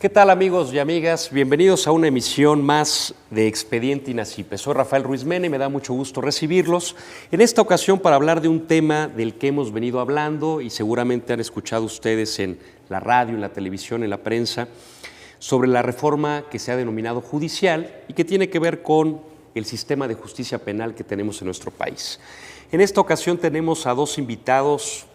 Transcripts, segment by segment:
¿Qué tal, amigos y amigas? Bienvenidos a una emisión más de Expediente INACYPE. Soy Rafael Ruiz Mena y me da mucho gusto recibirlos en esta ocasión para hablar de un tema del que hemos venido hablando y seguramente han escuchado ustedes en la radio, en la televisión, en la prensa, sobre la reforma que se ha denominado judicial y que tiene que ver con el sistema de justicia penal que tenemos en nuestro país. En esta ocasión tenemos a dos invitados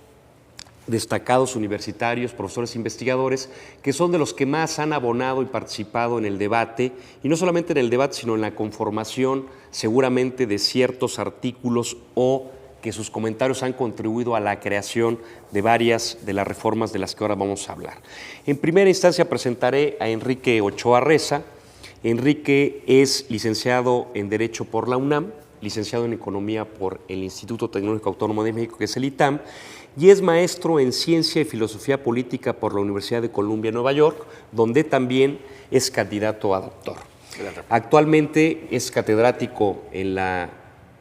destacados universitarios, profesores investigadores, que son de los que más han abonado y participado en el debate, y no solamente en el debate, sino en la conformación seguramente de ciertos artículos o que sus comentarios han contribuido a la creación de varias de las reformas de las que ahora vamos a hablar. En primera instancia presentaré a Enrique Ochoa Reza. Enrique es licenciado en Derecho por la UNAM, licenciado en Economía por el Instituto Tecnológico Autónomo de México, que es el ITAM, y es maestro en Ciencia y Filosofía Política por la Universidad de Columbia, Nueva York, donde también es candidato a doctor. Actualmente es catedrático en la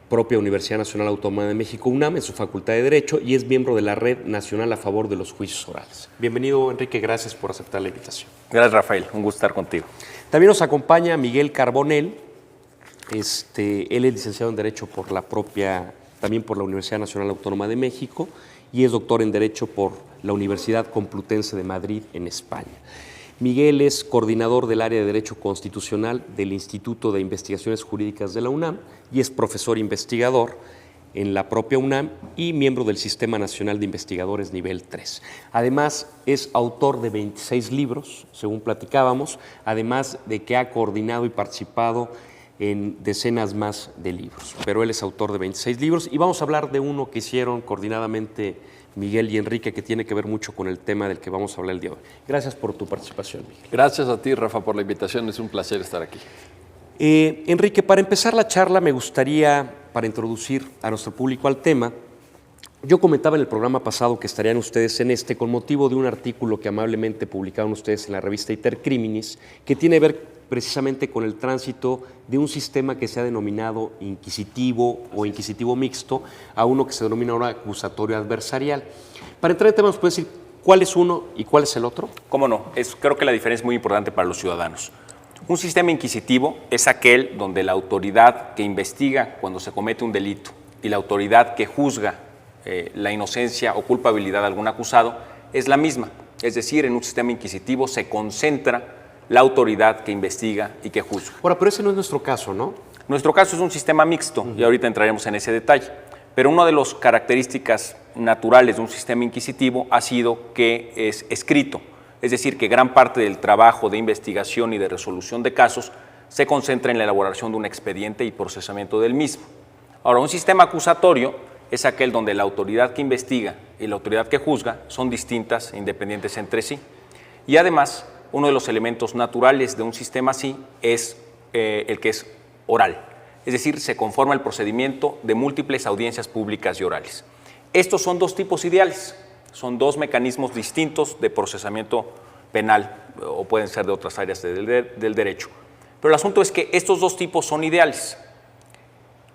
propia Universidad Nacional Autónoma de México, UNAM, en su Facultad de Derecho, y es miembro de la Red Nacional a favor de los juicios orales. Bienvenido, Enrique, gracias por aceptar la invitación. Gracias, Rafael, un gusto estar contigo. También nos acompaña Miguel Carbonell. Él es licenciado en Derecho también por la Universidad Nacional Autónoma de México y es doctor en Derecho por la Universidad Complutense de Madrid, en España. Miguel es coordinador del área de Derecho Constitucional del Instituto de Investigaciones Jurídicas de la UNAM y es profesor investigador en la propia UNAM y miembro del Sistema Nacional de Investigadores Nivel 3. Además, es autor de 26 libros, según platicábamos, además de que ha coordinado y participado en decenas más de libros, pero él es autor de 26 libros y vamos a hablar de uno que hicieron coordinadamente Miguel y Enrique, que tiene que ver mucho con el tema del que vamos a hablar el día de hoy. Gracias por tu participación, Miguel. Gracias a ti, Rafa, por la invitación, es un placer estar aquí. Enrique, para empezar la charla me gustaría, para introducir a nuestro público al tema, yo comentaba en el programa pasado que estarían ustedes en con motivo de un artículo que amablemente publicaron ustedes en la revista Iter Criminis, que tiene que ver precisamente con el tránsito de un sistema que se ha denominado inquisitivo o inquisitivo mixto a uno que se denomina ahora acusatorio adversarial. Para entrar en tema, ¿nos puede decir cuál es uno y cuál es el otro? ¿Cómo no? Creo que la diferencia es muy importante para los ciudadanos. Un sistema inquisitivo es aquel donde la autoridad que investiga cuando se comete un delito y la autoridad que juzga la inocencia o culpabilidad de algún acusado es la misma. Es decir, en un sistema inquisitivo se concentra la autoridad que investiga y que juzga. Ahora, pero ese no es nuestro caso, ¿no? Nuestro caso es un sistema mixto y ahorita entraremos en ese detalle. Pero una de las características naturales de un sistema inquisitivo ha sido que es escrito. Es decir, que gran parte del trabajo de investigación y de resolución de casos se concentra en la elaboración de un expediente y procesamiento del mismo. Ahora, un sistema acusatorio es aquel donde la autoridad que investiga y la autoridad que juzga son distintas e independientes entre sí. Y además, uno de los elementos naturales de un sistema así es el que es oral. Es decir, se conforma el procedimiento de múltiples audiencias públicas y orales. Estos son dos tipos ideales, son dos mecanismos distintos de procesamiento penal o pueden ser de otras áreas del derecho. Pero el asunto es que estos dos tipos son ideales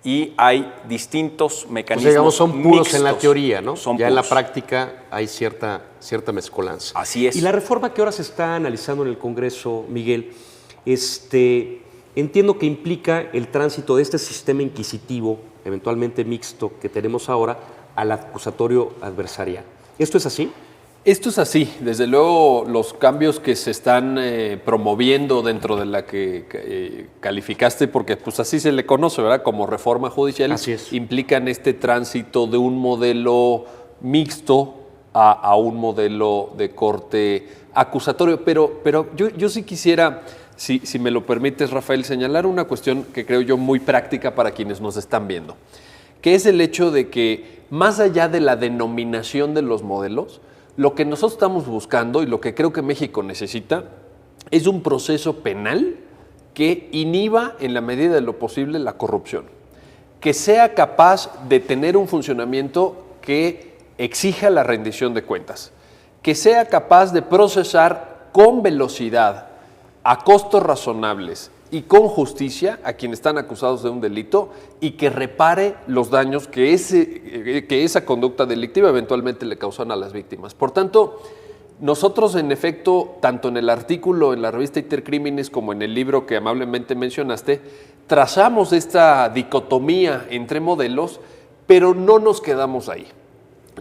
y hay distintos mecanismos digamos, son puros mixtos. En la teoría, ¿no? Son ya puros. En la práctica hay cierta mezcolanza. Así es. Y la reforma que ahora se está analizando en el Congreso, Miguel, entiendo que implica el tránsito de este sistema inquisitivo, eventualmente mixto, que tenemos ahora, al acusatorio adversarial. ¿Esto es así? Esto es así, desde luego los cambios que se están promoviendo dentro de la que calificaste, porque pues así se le conoce, ¿verdad? Como reforma judicial, así es. Implican este tránsito de un modelo mixto a un modelo de corte acusatorio. Pero yo sí quisiera, si me lo permites, Rafael, señalar una cuestión que creo yo muy práctica para quienes nos están viendo, que es el hecho de que más allá de la denominación de los modelos, lo que nosotros estamos buscando y lo que creo que México necesita es un proceso penal que inhiba en la medida de lo posible la corrupción, que sea capaz de tener un funcionamiento que exija la rendición de cuentas, que sea capaz de procesar con velocidad, a costos razonables y con justicia a quienes están acusados de un delito y que repare los daños que esa conducta delictiva eventualmente le causan a las víctimas. Por tanto, Nosotros, en efecto, tanto en el artículo en la revista Intercrímenes como en el libro que amablemente mencionaste, trazamos esta dicotomía entre modelos, pero no nos quedamos ahí.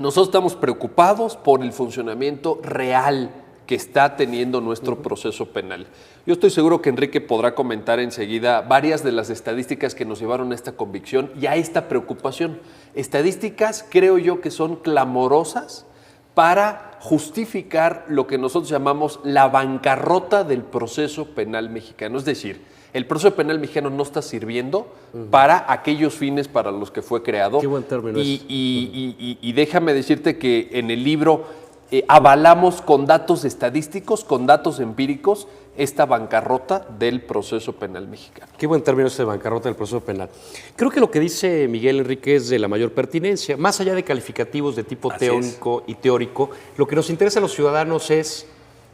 Nosotros estamos preocupados por el funcionamiento real que está teniendo nuestro proceso penal. Yo estoy seguro que Enrique podrá comentar enseguida varias de las estadísticas que nos llevaron a esta convicción y a esta preocupación. Estadísticas, creo yo, que son clamorosas para justificar lo que nosotros llamamos la bancarrota del proceso penal mexicano. Es decir, el proceso penal mexicano no está sirviendo para aquellos fines para los que fue creado. Qué buen término Y déjame decirte que en el libro avalamos con datos estadísticos, con datos empíricos, esta bancarrota del proceso penal mexicano. Qué buen término este de bancarrota del proceso penal. Creo que lo que dice Miguel Enrique es de la mayor pertinencia. Más allá de calificativos de tipo teórico y teórico, lo que nos interesa a los ciudadanos es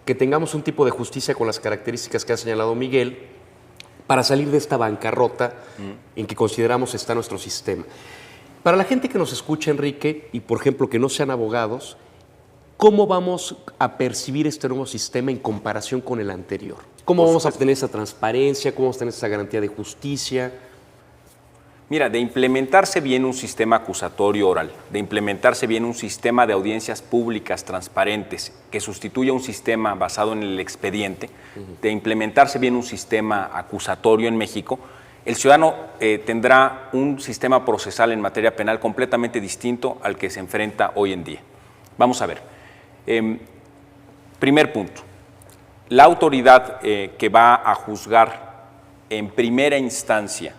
que tengamos un tipo de justicia con las características que ha señalado Miguel para salir de esta bancarrota en que consideramos está nuestro sistema. Para la gente que nos escucha, Enrique, y por ejemplo que no sean abogados, ¿cómo vamos a percibir este nuevo sistema en comparación con el anterior? ¿Cómo vamos a obtener esa transparencia? ¿Cómo vamos a tener esa garantía de justicia? Mira, de implementarse bien un sistema acusatorio oral, de implementarse bien un sistema de audiencias públicas transparentes que sustituya un sistema basado en el expediente, de implementarse bien un sistema acusatorio en México, el ciudadano tendrá un sistema procesal en materia penal completamente distinto al que se enfrenta hoy en día. Vamos a ver. Primer punto, la autoridad que va a juzgar en primera instancia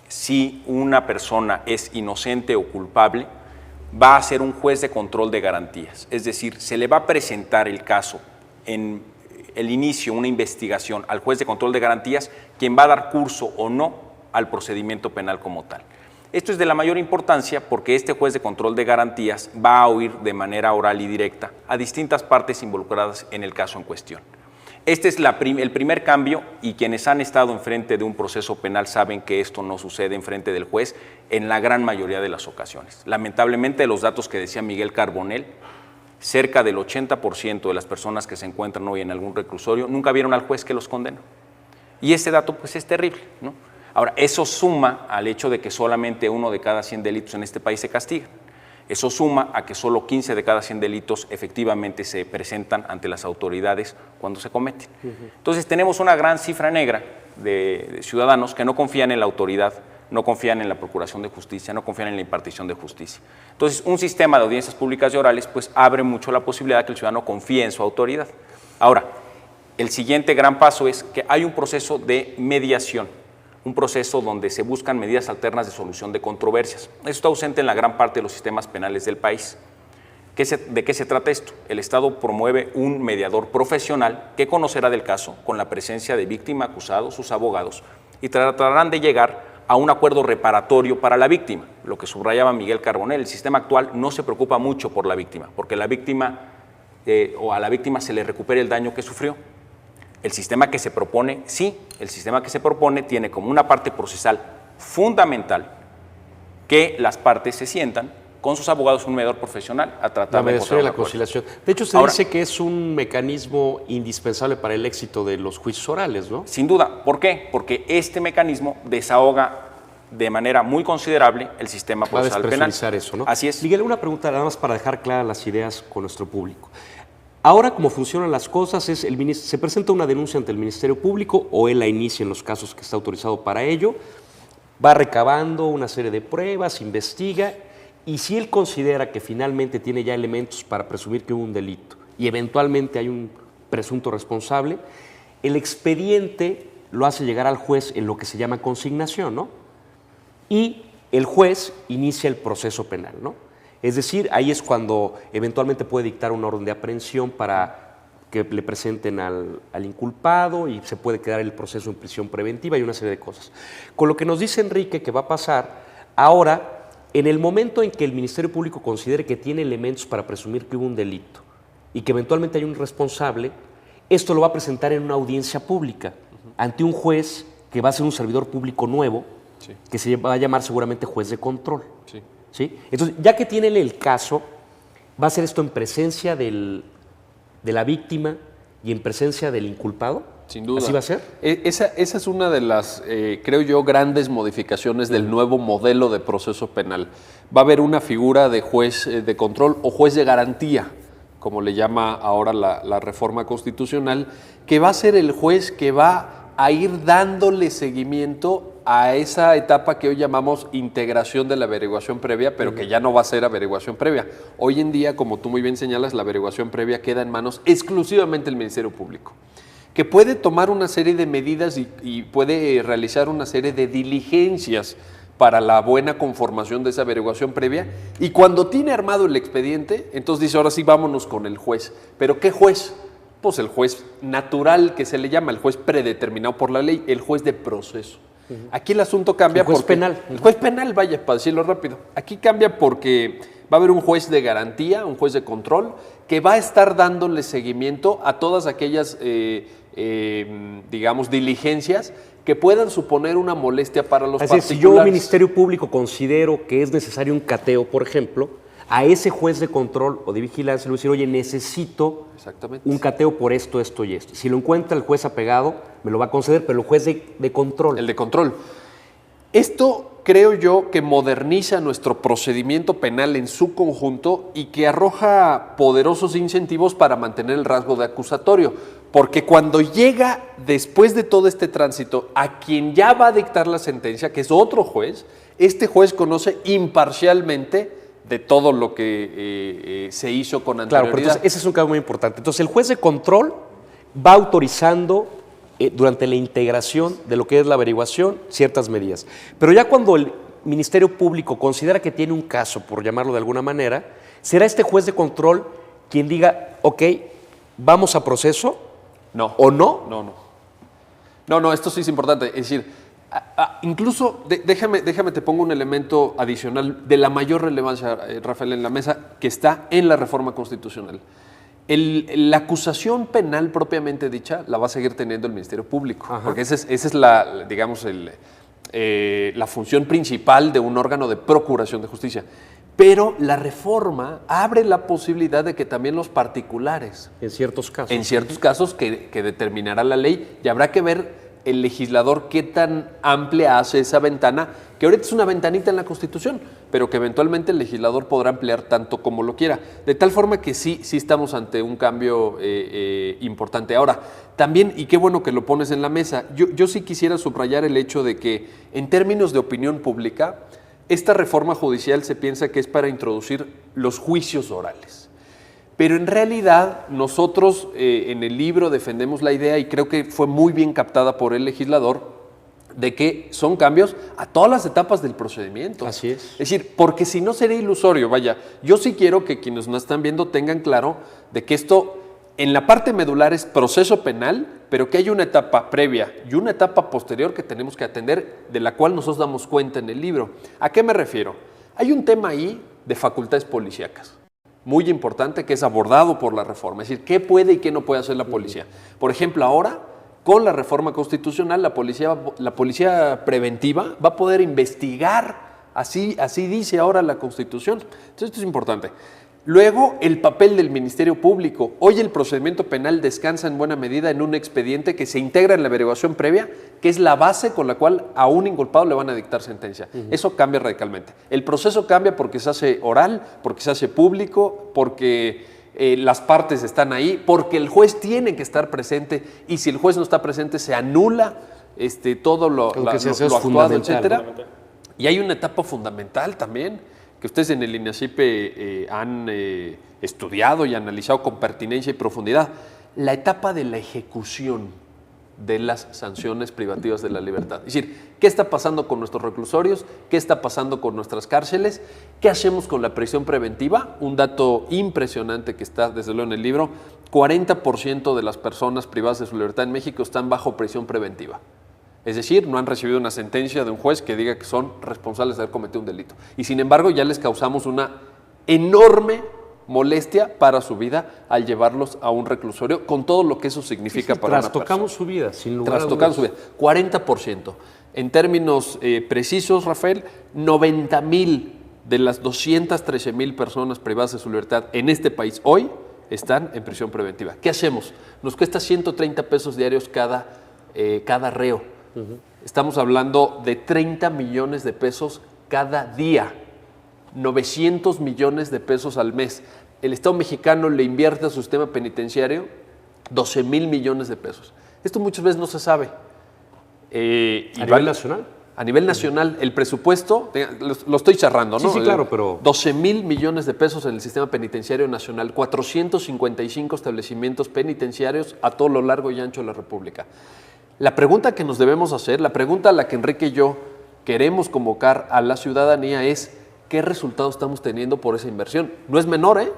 si una persona es inocente o culpable va a ser un juez de control de garantías, es decir, se le va a presentar el caso en el inicio, una investigación al juez de control de garantías, quien va a dar curso o no al procedimiento penal como tal. Esto es de la mayor importancia porque este juez de control de garantías va a oír de manera oral y directa a distintas partes involucradas en el caso en cuestión. Este es el primer cambio y quienes han estado enfrente de un proceso penal saben que esto no sucede enfrente del juez en la gran mayoría de las ocasiones. Lamentablemente, los datos que decía Miguel Carbonell, cerca del 80% de las personas que se encuentran hoy en algún reclusorio nunca vieron al juez que los condenó. Y ese dato pues es terrible, ¿no? Ahora, eso suma al hecho de que solamente 1 de cada 100 delitos en este país se castigan. Eso suma a que solo 15 de cada 100 delitos efectivamente se presentan ante las autoridades cuando se cometen. Entonces tenemos una gran cifra negra de ciudadanos que no confían en la autoridad, no confían en la procuración de justicia, no confían en la impartición de justicia. Entonces un sistema de audiencias públicas y orales pues abre mucho la posibilidad de que el ciudadano confíe en su autoridad. Ahora, el siguiente gran paso es que hay un proceso de mediación, un proceso donde se buscan medidas alternas de solución de controversias. Eso está ausente en la gran parte de los sistemas penales del país. ¿De qué se trata esto? El Estado promueve un mediador profesional que conocerá del caso con la presencia de víctima, acusado, sus abogados, y tratarán de llegar a un acuerdo reparatorio para la víctima. Lo que subrayaba Miguel Carbonell, el sistema actual no se preocupa mucho por la víctima, porque la víctima o a la víctima se le recupere el daño que sufrió. El sistema que se propone, sí, el sistema que se propone tiene como una parte procesal fundamental que las partes se sientan con sus abogados, un mediador profesional, a tratar de encontrar la un acuerdo. conciliación. De hecho, se dice que es un mecanismo indispensable para el éxito de los juicios orales, ¿no? Sin duda. ¿Por qué? Porque este mecanismo desahoga de manera muy considerable el sistema procesal penal. Va a despresurizar eso, ¿no? Así es. Miguel, una pregunta nada más para dejar claras las ideas con nuestro público. Ahora, como funcionan las cosas, es se presenta una denuncia ante el Ministerio Público o él la inicia en los casos que está autorizado para ello, va recabando una serie de pruebas, investiga, y si él considera que finalmente tiene ya elementos para presumir que hubo un delito y eventualmente hay un presunto responsable, el expediente lo hace llegar al juez en lo que se llama consignación, ¿no? Y el juez inicia el proceso penal, ¿no? Es decir, ahí es cuando eventualmente puede dictar una orden de aprehensión para que le presenten al inculpado y se puede quedar el proceso en prisión preventiva y una serie de cosas. Con lo que nos dice Enrique que va a pasar, ahora, en el momento en que el Ministerio Público considere que tiene elementos para presumir que hubo un delito y que eventualmente hay un responsable, esto lo va a presentar en una audiencia pública ante un juez que va a ser un servidor público nuevo, que se va a llamar seguramente juez de control. ¿Sí? Entonces, ya que tiene el caso, va a hacer esto en presencia del de la víctima y en presencia del inculpado? Sin duda. ¿Así va a ser? Esa es una de las, creo yo, grandes modificaciones del nuevo modelo de proceso penal. Va a haber una figura de juez de control o juez de garantía, como le llama ahora la reforma constitucional, que va a ser el juez que va a ir dándole seguimiento a esa etapa que hoy llamamos integración de la averiguación previa, pero que ya no va a ser averiguación previa. Hoy en día, como tú muy bien señalas, la averiguación previa queda en manos exclusivamente del Ministerio Público, que puede tomar una serie de medidas y puede realizar una serie de diligencias para la buena conformación de esa averiguación previa, y cuando tiene armado el expediente, entonces dice, ahora sí, vámonos con el juez. ¿Pero qué juez? Pues el juez natural, que se le llama, el juez predeterminado por la ley, el juez de proceso. Aquí el asunto cambia. El juez porque, penal. El juez penal, vaya, para decirlo rápido. Aquí cambia porque va a haber un juez de garantía, un juez de control, que va a estar dándole seguimiento a todas aquellas, digamos, diligencias que puedan suponer una molestia para los particulares. Si yo, Ministerio Público, considero que es necesario un cateo, por ejemplo, a ese juez de control o de vigilancia le voy a decir, oye, necesito un cateo por esto, esto y esto. Si lo encuentra el juez apegado, me lo va a conceder, pero el juez de control. El de control. Esto creo yo que moderniza nuestro procedimiento penal en su conjunto y que arroja poderosos incentivos para mantener el rasgo de acusatorio. Porque cuando llega, después de todo este tránsito, a quien ya va a dictar la sentencia, que es otro juez, este juez conoce imparcialmente de todo lo que se hizo con anterioridad. Claro, pero entonces ese es un caso muy importante. Entonces el juez de control va autorizando durante la integración de lo que es la averiguación ciertas medidas. Pero ya cuando el Ministerio Público considera que tiene un caso, por llamarlo de alguna manera, será este juez de control quien diga, ok, vamos a proceso. No. ¿O no? No, esto sí es importante. Es decir, incluso, déjame te pongo un elemento adicional de la mayor relevancia, Rafael, en la mesa, que está en la reforma constitucional. La acusación penal propiamente dicha la va a seguir teniendo el Ministerio Público. Ajá. Porque esa es la, digamos, la función principal de un órgano de procuración de justicia. Pero la reforma abre la posibilidad de que también los particulares, en ciertos casos que determinará la ley, y habrá que ver el legislador qué tan amplia hace esa ventana, que ahorita es una ventanita en la Constitución, pero que eventualmente el legislador podrá ampliar tanto como lo quiera. De tal forma que sí estamos ante un cambio importante. Ahora, también, y qué bueno que lo pones en la mesa, yo sí quisiera subrayar el hecho de que en términos de opinión pública, esta reforma judicial se piensa que es para introducir los juicios orales. Pero en realidad nosotros en el libro defendemos la idea, y creo que fue muy bien captada por el legislador, de que son cambios a todas las etapas del procedimiento. Así es. Es decir, porque si no sería ilusorio, vaya, yo sí quiero que quienes nos están viendo tengan claro de que esto en la parte medular es proceso penal, pero que hay una etapa previa y una etapa posterior que tenemos que atender, de la cual nosotros damos cuenta en el libro. ¿A qué me refiero? Hay un tema ahí de facultades policíacas, muy importante, que es abordado por la reforma. Es decir, ¿qué puede y qué no puede hacer la policía? Por ejemplo, ahora, con la reforma constitucional, la policía preventiva va a poder investigar, así dice ahora la Constitución. Entonces, esto es importante. Luego, el papel del Ministerio Público. Hoy el procedimiento penal descansa en buena medida en un expediente que se integra en la averiguación previa, que es la base con la cual a un inculpado le van a dictar sentencia. Eso cambia radicalmente. El proceso cambia porque se hace oral, porque se hace público, porque las partes están ahí, porque el juez tiene que estar presente, y si el juez no está presente se anula todo lo actuado, etcétera. Y hay una etapa fundamental también, que ustedes en el INACIPE han estudiado y analizado con pertinencia y profundidad, la etapa de la ejecución de las sanciones privativas de la libertad. Es decir, ¿qué está pasando con nuestros reclusorios? ¿Qué está pasando con nuestras cárceles? ¿Qué hacemos con la prisión preventiva? Un dato impresionante que está desde luego en el libro: 40% de las personas privadas de su libertad en México están bajo prisión preventiva. Es decir, no han recibido una sentencia de un juez que diga que son responsables de haber cometido un delito. Y sin embargo, ya les causamos una enorme molestia para su vida al llevarlos a un reclusorio, con todo lo que eso significa para una persona. Trastocamos su vida, sin lugar a dudas. Trastocamos su vida. 40%. En términos precisos, Rafael, 90,000 de las 213,000 personas privadas de su libertad en este país hoy están en prisión preventiva. ¿Qué hacemos? Nos cuesta 130 pesos diarios cada reo. Estamos hablando de 30 millones de pesos cada día, 900 millones de pesos al mes. El Estado mexicano le invierte a su sistema penitenciario 12,000 millones de pesos. Esto muchas veces no se sabe. ¿A nivel nacional? A nivel nacional, el presupuesto, lo estoy cerrando, ¿no? Sí, claro, pero... 12,000 millones de pesos en el sistema penitenciario nacional, 455 establecimientos penitenciarios a todo lo largo y ancho de la República. La pregunta que nos debemos hacer, la pregunta a la que Enrique y yo queremos convocar a la ciudadanía es, ¿qué resultados estamos teniendo por esa inversión? No es menor, ¿eh?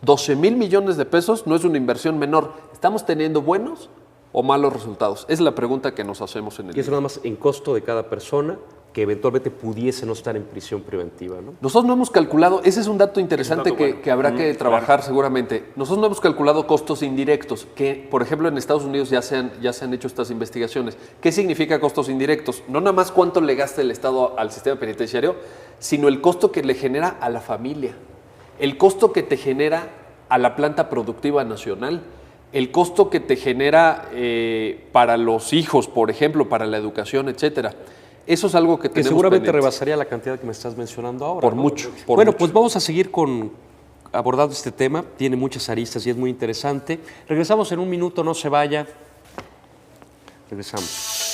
12,000 millones de pesos no es una inversión menor. ¿Estamos teniendo buenos o malos resultados? Es la pregunta que nos hacemos en el Y eso nada más en costo de cada persona que eventualmente pudiese no estar en prisión preventiva, ¿no? Nosotros no hemos calculado, ese es un dato interesante que habrá que trabajar seguramente. Nosotros no hemos calculado costos indirectos, que por ejemplo en Estados Unidos ya se han hecho estas investigaciones. ¿Qué significa costos indirectos? No nada más cuánto le gasta el Estado al sistema penitenciario, sino el costo que le genera a la familia, el costo que te genera a la planta productiva nacional, el costo que te genera para los hijos, por ejemplo, para la educación, etcétera. Eso es algo que tenemos seguramente pendiente. Rebasaría la cantidad que me estás mencionando ahora. Por ¿no? mucho. Pues vamos a seguir abordando este tema. Tiene muchas aristas y es muy interesante. Regresamos en un minuto, no se vaya. Regresamos.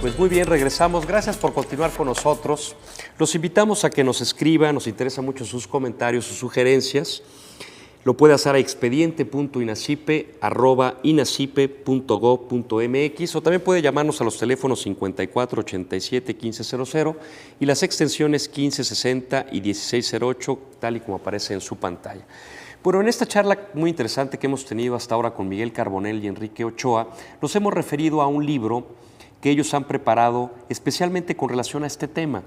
Pues muy bien, regresamos. Gracias por continuar con nosotros. Los invitamos a que nos escriban, nos interesan mucho sus comentarios, sus sugerencias. Lo puede hacer a expediente.inacipe@inacipe.gov.mx o también puede llamarnos a los teléfonos 54 87 1500 y las extensiones 1560 y 1608, tal y como aparece en su pantalla. Bueno, en esta charla muy interesante que hemos tenido hasta ahora con Miguel Carbonell y Enrique Ochoa, nos hemos referido a un libro que ellos han preparado especialmente con relación a este tema,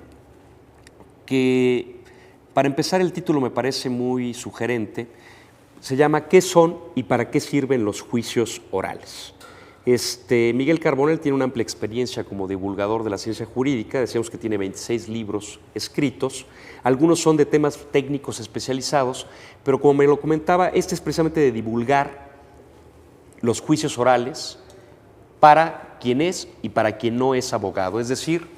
que para empezar el título me parece muy sugerente, se llama ¿Qué son y para qué sirven los juicios orales? Miguel Carbonell tiene una amplia experiencia como divulgador de la ciencia jurídica, decíamos que tiene 26 libros escritos, algunos son de temas técnicos especializados, pero como me lo comentaba, este es precisamente de divulgar los juicios orales para quien es y para quien no es abogado, es decir,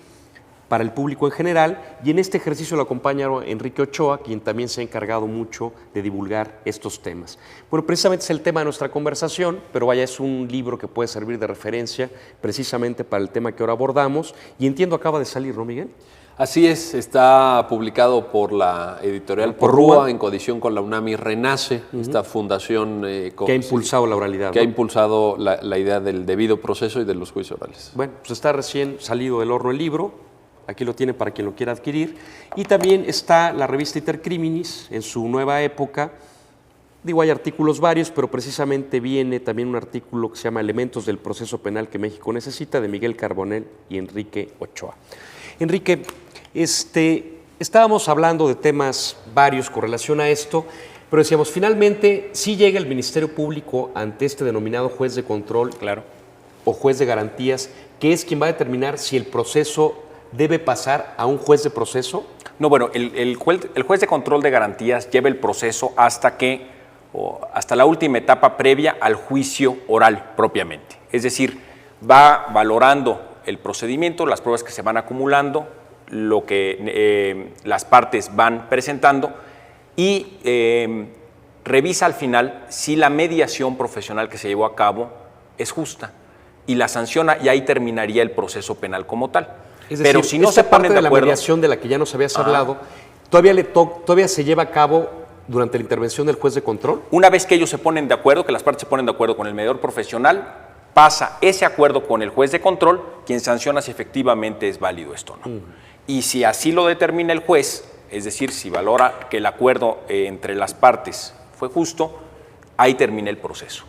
para el público en general, y en este ejercicio lo acompaña Enrique Ochoa, quien también se ha encargado mucho de divulgar estos temas. Bueno, precisamente es el tema de nuestra conversación, pero vaya, es un libro que puede servir de referencia precisamente para el tema que ahora abordamos, y entiendo acaba de salir, ¿no, Miguel? Así es, está publicado por la editorial Porrúa en coedición con la UNAM y Renace, esta fundación que ha impulsado la oralidad. Que ¿no? ha impulsado la idea del debido proceso y de los juicios orales. Bueno, pues está recién salido del horno el libro, aquí lo tiene para quien lo quiera adquirir, y también está la revista Intercriminis en su nueva época. Digo, hay artículos varios, pero precisamente viene también un artículo que se llama Elementos del proceso penal que México necesita, de Miguel Carbonell y Enrique Ochoa. Enrique, estábamos hablando de temas varios con relación a esto, pero decíamos, finalmente, sí llega el Ministerio Público ante este denominado juez de control, Claro. o juez de garantías, que es quien va a determinar si el proceso debe pasar a un juez de proceso. No, bueno, el juez de control de garantías lleva el proceso hasta la última etapa previa al juicio oral propiamente. Es decir, va valorando el procedimiento, las pruebas que se van acumulando, lo que las partes van presentando y revisa al final si la mediación profesional que se llevó a cabo es justa y la sanciona, y ahí terminaría el proceso penal como tal. Es decir, pero si no se esta parte ponen de de la acuerdo, mediación de la que ya nos habías hablado, todavía se lleva a cabo durante la intervención del juez de control. una vez que ellos se ponen de acuerdo, que las partes se ponen de acuerdo con el mediador profesional, pasa ese acuerdo con el juez de control, quien sanciona si efectivamente es válido esto o no. Y si así lo determina el juez, es decir, si valora que el acuerdo entre las partes fue justo, ahí termina el proceso.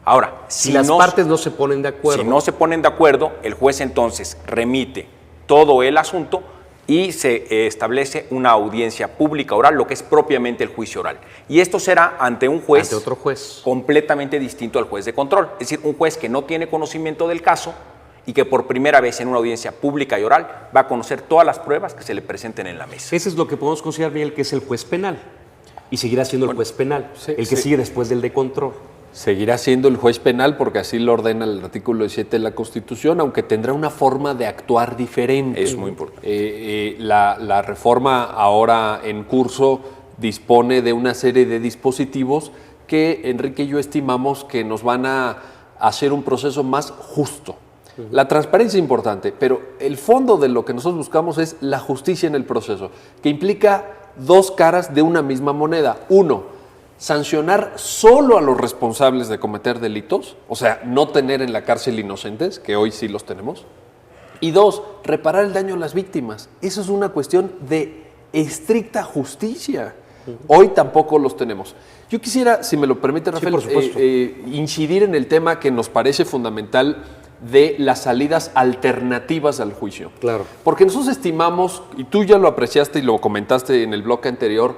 Ahora, Si las partes no se ponen de acuerdo. si no se ponen de acuerdo, el juez entonces remite todo el asunto y se establece una audiencia pública oral, lo que es propiamente el juicio oral. Y esto será ante un juez, Ante otro juez. completamente distinto al juez de control. Es decir, un juez que no tiene conocimiento del caso y que por primera vez en una audiencia pública y oral va a conocer todas las pruebas que se le presenten en la mesa. Ese es lo que podemos considerar, Miguel, que es el juez penal. Y seguirá siendo el juez penal, sí, el que sí. sigue después del de control. Seguirá siendo el juez penal porque así lo ordena el artículo 17 de la Constitución, aunque tendrá una forma de actuar diferente. Es muy importante. La reforma ahora en curso dispone de una serie de dispositivos que Enrique y yo estimamos que nos van a hacer un proceso más justo. La transparencia es importante, pero el fondo de lo que nosotros buscamos es la justicia en el proceso, que implica dos caras de una misma moneda. Uno, sancionar solo a los responsables de cometer delitos, o sea, no tener en la cárcel inocentes, que hoy sí los tenemos. Y dos, reparar el daño a las víctimas. Eso es una cuestión de estricta justicia. Hoy tampoco los tenemos. Yo quisiera, si me lo permite, Rafael, por supuesto. incidir en el tema que nos parece fundamental de las salidas alternativas al juicio. Claro. Porque nosotros estimamos, y tú ya lo apreciaste y lo comentaste en el bloque anterior,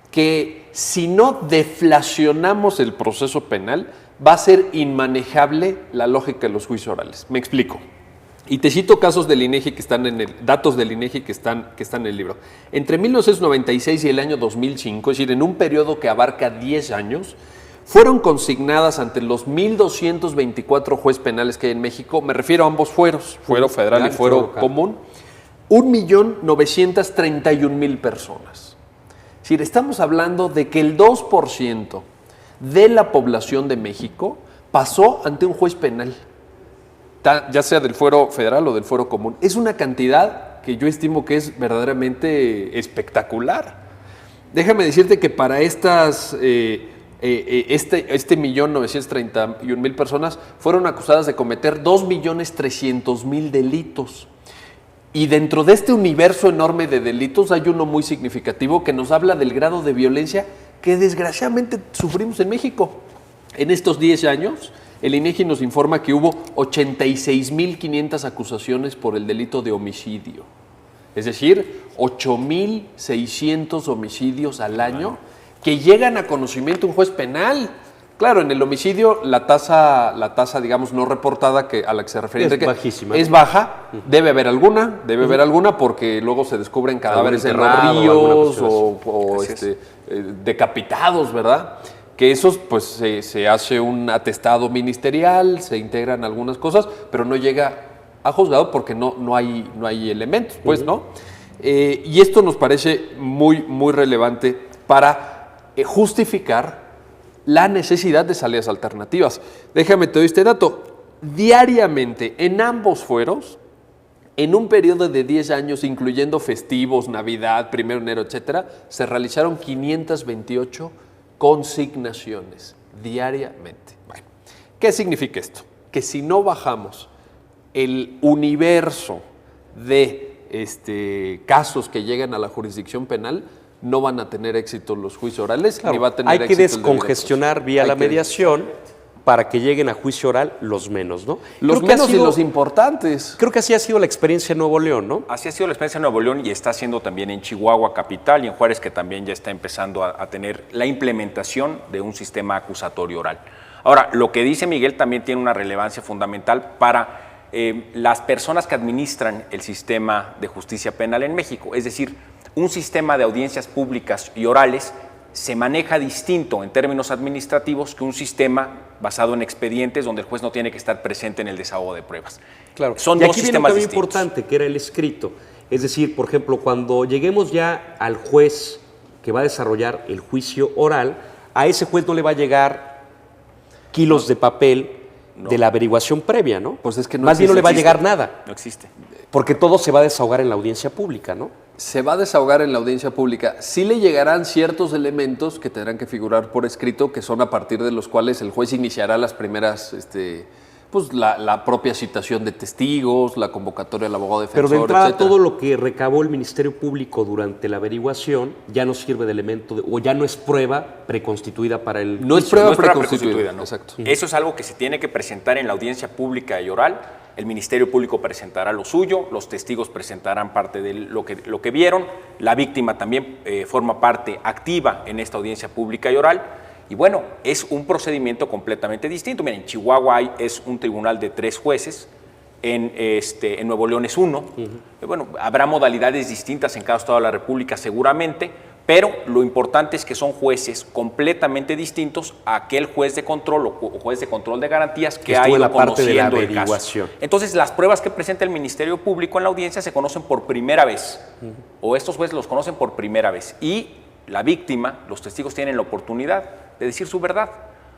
que si no deflacionamos el proceso penal, va a ser inmanejable la lógica de los juicios orales. Me explico. Y te cito casos del INEGI que están datos del INEGI que están en el libro. Entre 1996 y el año 2005, es decir, en un periodo que abarca 10 años, fueron consignadas ante los 1.224 jueces penales que hay en México, me refiero a ambos fueros, fuero federal y fuero común, 1.931.000 personas. Es decir, estamos hablando de que el 2% de la población de México pasó ante un juez penal, ya sea del fuero federal o del fuero común. Es una cantidad que yo estimo que es verdaderamente espectacular. Déjame decirte que para estas... este 1.931.000 personas fueron acusadas de cometer 2.300.000 delitos. Y dentro de este universo enorme de delitos hay uno muy significativo que nos habla del grado de violencia que desgraciadamente sufrimos en México. En estos 10 años, el INEGI nos informa que hubo 86.500 acusaciones por el delito de homicidio. Es decir, 8.600 homicidios al año que llegan a conocimiento de un juez penal. Claro, en el homicidio la tasa digamos, no reportada a la que se refiere Es bajísima. es baja. Debe haber alguna porque luego se descubren cadáveres en los enterrado, ríos alguna o Así es. decapitados, ¿verdad? Que esos, pues, se hace un atestado ministerial, se integran algunas cosas, pero no llega a juzgado porque no hay elementos, pues, ¿no? Y esto nos parece muy, muy relevante para justificar la necesidad de salidas alternativas. Déjame te doy este dato. Diariamente, en ambos fueros, en un periodo de 10 años, incluyendo festivos, Navidad, 1 de enero, etcétera, se realizaron 528 consignaciones diariamente. Bueno, ¿qué significa esto? Que si no bajamos el universo de casos que llegan a la jurisdicción penal, no van a tener éxito los juicios orales, Claro, ni va a tener hay que éxito el debido descongestionar vía proceso. la Hay que- mediación para que lleguen a juicio oral los menos, ¿no? Los Creo que ha menos y sido- los importantes. Creo que así ha sido la experiencia en Nuevo León, ¿no? Así ha sido la experiencia en Nuevo León y está haciendo también en Chihuahua capital y en Juárez, que también ya está empezando a tener la implementación de un sistema acusatorio oral. Ahora, lo que dice Miguel también tiene una relevancia fundamental para las personas que administran el sistema de justicia penal en México. Es decir, un sistema de audiencias públicas y orales se maneja distinto en términos administrativos que un sistema basado en expedientes donde el juez no tiene que estar presente en el desahogo de pruebas. Claro. Son y dos aquí viene un sistemas cambio distintos. importante, que era el escrito. Es decir, por ejemplo, cuando lleguemos ya al juez que va a desarrollar el juicio oral, a ese juez no le va a llegar kilos de papel de la averiguación previa, ¿no? Pues es que no Más bien no le va a existe. llegar nada. No existe. Porque todo se va a desahogar en la audiencia pública, ¿no? Se va a desahogar en la audiencia pública. Sí le llegarán ciertos elementos que tendrán que figurar por escrito, que son a partir de los cuales el juez iniciará las primeras, pues la propia citación de testigos, la convocatoria del abogado defensor, Pero de entrada etcétera. todo lo que recabó el Ministerio Público durante la averiguación ya no sirve de elemento o ya no es prueba preconstituida para el No es juicio. prueba No es prueba preconstituida, preconstituida, ¿no? exacto. Eso es algo que se tiene que presentar en la audiencia pública y oral. El Ministerio Público presentará lo suyo, los testigos presentarán parte de lo que vieron, la víctima también forma parte activa en esta audiencia pública y oral. Y bueno, es un procedimiento completamente distinto. Miren, en Chihuahua es un tribunal de 3 jueces, en Nuevo León es 1. Bueno, habrá modalidades distintas en cada estado de la República seguramente, pero lo importante es que son jueces completamente distintos a aquel juez de control o juez de control de garantías que ha estuvo en ido la parte de la conociendo el caso. averiguación. Entonces, las pruebas que presenta el Ministerio Público en la audiencia se conocen por primera vez, o estos jueces los conocen por primera vez, y la víctima, los testigos tienen la oportunidad de decir su verdad.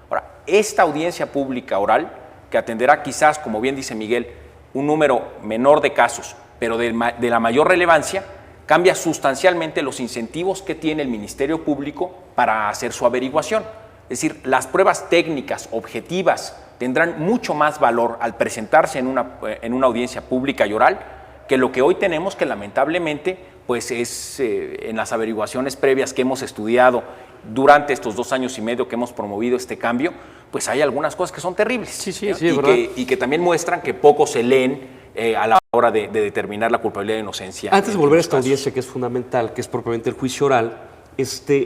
Ahora, esta audiencia pública oral, que atenderá quizás, como bien dice Miguel, un número menor de casos, pero de la mayor relevancia, cambia sustancialmente los incentivos que tiene el Ministerio Público para hacer su averiguación. Es decir, las pruebas técnicas, objetivas, tendrán mucho más valor al presentarse en una audiencia pública y oral que lo que hoy tenemos, que lamentablemente pues es en las averiguaciones previas que hemos estudiado durante estos 2 años y medio que hemos promovido este cambio, pues hay algunas cosas que son terribles. Sí, ¿no? es verdad. Y que también muestran que poco se leen a la hora de determinar la culpabilidad de inocencia. Antes de volver a los esta casos. audiencia que es fundamental, que es propiamente el juicio oral,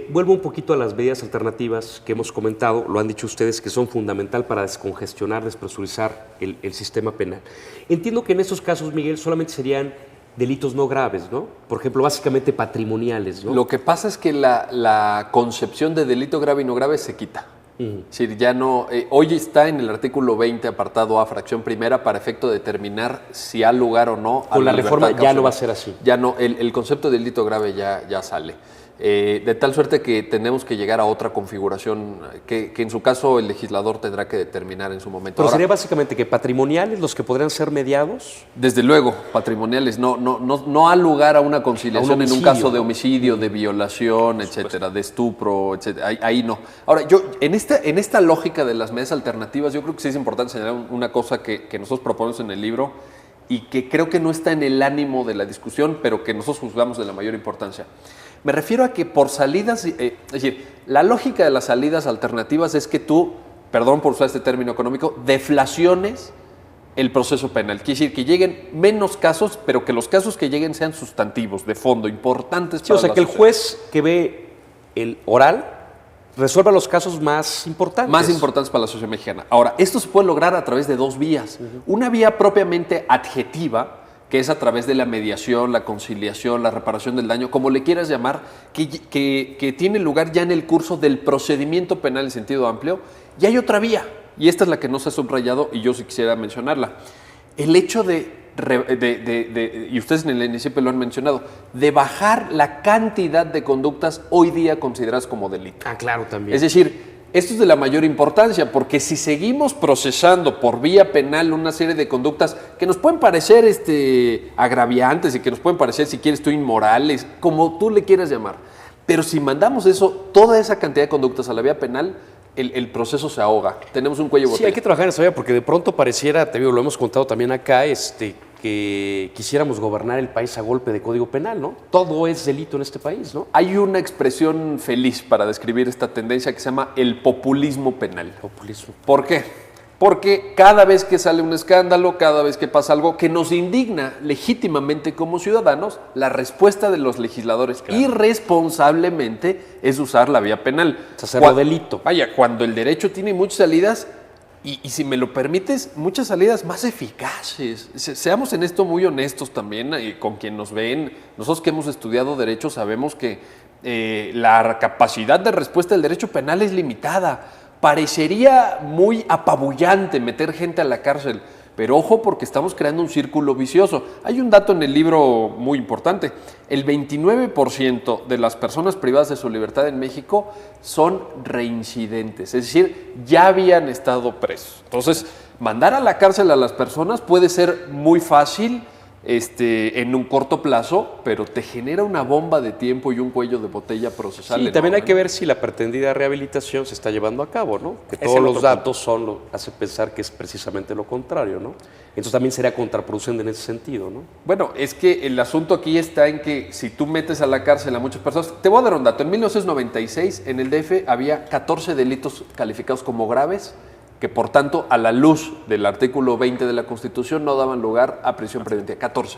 vuelvo un poquito a las medidas alternativas que hemos comentado, lo han dicho ustedes, que son fundamental para descongestionar, despresurizar el sistema penal. Entiendo que en estos casos, Miguel, solamente serían delitos no graves, ¿no? Por ejemplo, básicamente patrimoniales, ¿no? Lo que pasa es que la concepción de delito grave y no grave se quita. Es decir, ya no, hoy está en el artículo 20, apartado A, fracción primera, para efecto de determinar si ha lugar o no. Con la libertad reforma ya causa. no va a ser así. Ya no, el concepto de delito grave ya sale. De tal suerte que tenemos que llegar a otra configuración que en su caso el legislador tendrá que determinar en su momento. Pero Ahora, sería básicamente que patrimoniales los que podrían ser mediados. desde luego, patrimoniales, no ha lugar a una conciliación en un homicidio, caso de ¿no? homicidio, de violación, etcétera, de estupro, etcétera. Ahí no. Ahora, yo, en esta lógica de las medidas alternativas, yo creo que sí es importante señalar una cosa que nosotros proponemos en el libro y que creo que no está en el ánimo de la discusión, pero que nosotros juzgamos de la mayor importancia. Me refiero a que por salidas, es decir, la lógica de las salidas alternativas es que tú, perdón por usar este término económico, deflaciones el proceso penal. Quiere decir que lleguen menos casos, pero que los casos que lleguen sean sustantivos, de fondo, importantes Sí, para o sea, la que el sociedad. juez que ve el oral resuelva los casos más importantes. Más importantes para la sociedad mexicana. Ahora, esto se puede lograr a través de 2 vías. Una vía propiamente adjetiva, que es a través de la mediación, la conciliación, la reparación del daño, como le quieras llamar, que tiene lugar ya en el curso del procedimiento penal en sentido amplio. Y hay otra vía, y esta es la que no se ha subrayado y yo sí quisiera mencionarla. El hecho y ustedes en el INCIPE lo han mencionado, de bajar la cantidad de conductas hoy día consideradas como delito. Ah, claro, también. Es decir, esto es de la mayor importancia, porque si seguimos procesando por vía penal una serie de conductas que nos pueden parecer agraviantes y que nos pueden parecer, si quieres tú, inmorales, como tú le quieras llamar, pero si mandamos toda esa cantidad de conductas a la vía penal, el proceso se ahoga. Tenemos un cuello de Sí, botella. hay que trabajar en esa vía porque de pronto pareciera, te digo, lo hemos contado también acá, que quisiéramos gobernar el país a golpe de código penal, ¿no? Todo es delito en este país, ¿no? Hay una expresión feliz para describir esta tendencia que se llama el populismo penal. Populismo. ¿Por qué? Porque cada vez que sale un escándalo, cada vez que pasa algo que nos indigna legítimamente como ciudadanos, la respuesta de los legisladores irresponsablemente es usar la vía penal. Es hacerlo delito. Vaya, cuando el derecho tiene muchas salidas, y si me lo permites, muchas salidas más eficaces. Seamos en esto muy honestos también con quien nos ven. Nosotros que hemos estudiado derecho sabemos que la capacidad de respuesta del derecho penal es limitada. Parecería muy apabullante meter gente a la cárcel, pero ojo porque estamos creando un círculo vicioso. Hay un dato en el libro muy importante. El 29% de las personas privadas de su libertad en México son reincidentes, es decir, ya habían estado presos. Entonces, mandar a la cárcel a las personas puede ser muy fácil, en un corto plazo, pero te genera una bomba de tiempo y un cuello de botella procesal. Sí, también hay enorme. que ver si la pretendida rehabilitación se está llevando a cabo, ¿no? Que Es todos el los otro datos hace pensar que es precisamente lo contrario, ¿no? Entonces también sería contraproducente en ese sentido, ¿no? Bueno, es que el asunto aquí está en que si tú metes a la cárcel a muchas personas, te voy a dar un dato, en 1996 en el DF había 14 delitos calificados como graves, que por tanto a la luz del artículo 20 de la Constitución no daban lugar a prisión preventiva, 14.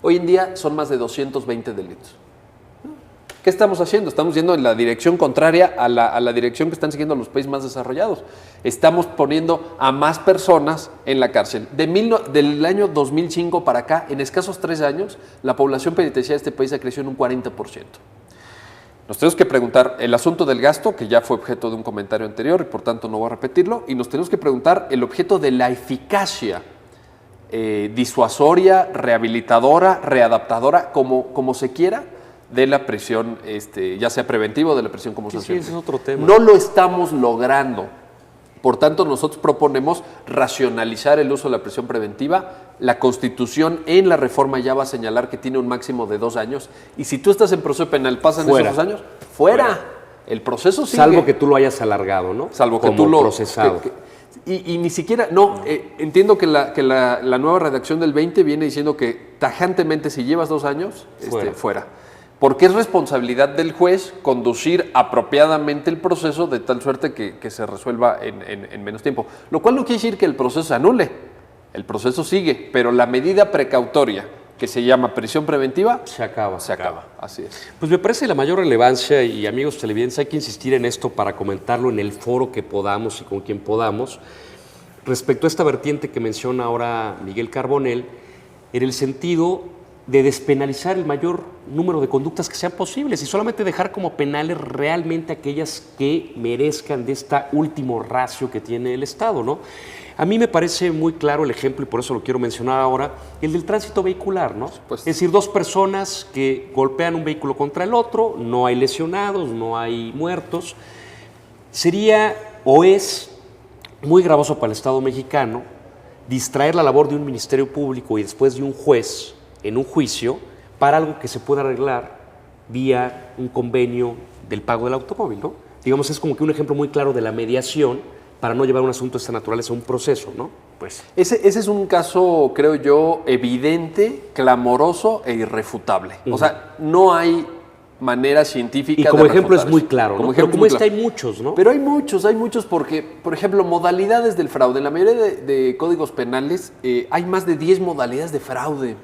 Hoy en día son más de 220 delitos. ¿Qué estamos haciendo? Estamos yendo en la dirección contraria a la dirección que están siguiendo los países más desarrollados. Estamos poniendo a más personas en la cárcel. Del año 2005 para acá, en escasos 3 años, la población penitenciaria de este país ha crecido en un 40%. Nos tenemos que preguntar el asunto del gasto, que ya fue objeto de un comentario anterior y por tanto no voy a repetirlo, y nos tenemos que preguntar el objeto de la eficacia disuasoria, rehabilitadora, readaptadora, como se quiera, de la prisión, ya sea preventiva o de la prisión como sanción. Sí, ese es otro tema. No lo estamos logrando. Por tanto, nosotros proponemos racionalizar el uso de la prisión preventiva. La Constitución en la reforma ya va a señalar que tiene un máximo de 2 años. Y si tú estás en proceso penal, pasan Fuera. esos 2 años, fuera. El proceso sigue. Salvo que tú lo hayas alargado, ¿no? Salvo que como tú lo procesado. Y ni siquiera, entiendo que la nueva redacción del 20 viene diciendo que tajantemente si llevas 2 años, fuera. Porque es responsabilidad del juez conducir apropiadamente el proceso de tal suerte que se resuelva en menos tiempo. Lo cual no quiere decir que el proceso se anule, el proceso sigue, pero la medida precautoria que se llama prisión preventiva Se acaba. se acaba. Así es. Pues me parece la mayor relevancia, y amigos televidentes, hay que insistir en esto para comentarlo en el foro que podamos y con quien podamos, respecto a esta vertiente que menciona ahora Miguel Carbonell, en el sentido de despenalizar el mayor número de conductas que sean posibles y solamente dejar como penales realmente aquellas que merezcan de este último ratio que tiene el Estado, ¿no? A mí me parece muy claro el ejemplo, y por eso lo quiero mencionar ahora, el del tránsito vehicular, ¿no? Pues, es decir, 2 personas que golpean un vehículo contra el otro, no hay lesionados, no hay muertos. Sería o es muy gravoso para el Estado mexicano distraer la labor de un ministerio público y después de un juez en un juicio para algo que se pueda arreglar vía un convenio del pago del automóvil, ¿no? Digamos, es como que un ejemplo muy claro de la mediación para no llevar un asunto de esta naturaleza a un proceso, ¿no? Pues Ese es un caso, creo yo, evidente, clamoroso e irrefutable. O sea, no hay manera científica Y de como ejemplo es refutar muy eso. claro, ¿no? Pero ejemplo como es muy este claro. hay muchos, ¿no? Pero hay muchos porque, por ejemplo, modalidades del fraude. En la mayoría de códigos penales hay más de 10 modalidades de fraude.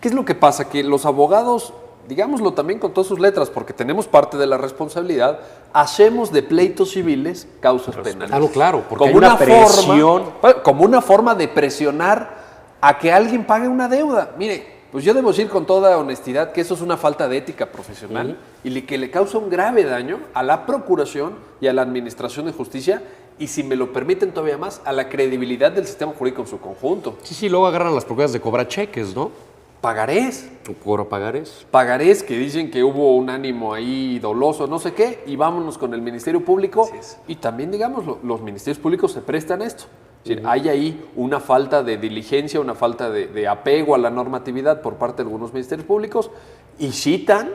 ¿Qué es lo que pasa? Que los abogados, digámoslo también con todas sus letras, porque tenemos parte de la responsabilidad, hacemos de pleitos civiles causas penales. Claro, claro, porque hay Como una presión. como una forma de presionar a que alguien pague una deuda. Mire, pues yo debo decir con toda honestidad que eso es una falta de ética profesional y que le causa un grave daño a la Procuración y a la Administración de Justicia y, si me lo permiten todavía más, a la credibilidad del sistema jurídico en su conjunto. Sí, luego agarran las propiedades de cobrar cheques, ¿no? Pagarés. O cobra pagarés. Pagarés que dicen que hubo un ánimo ahí doloso, no sé qué, y vámonos con el Ministerio Público. Y también, digamos, los ministerios públicos se prestan a esto. Es decir, hay ahí una falta de diligencia, una falta de apego a la normatividad por parte de algunos ministerios públicos y citan,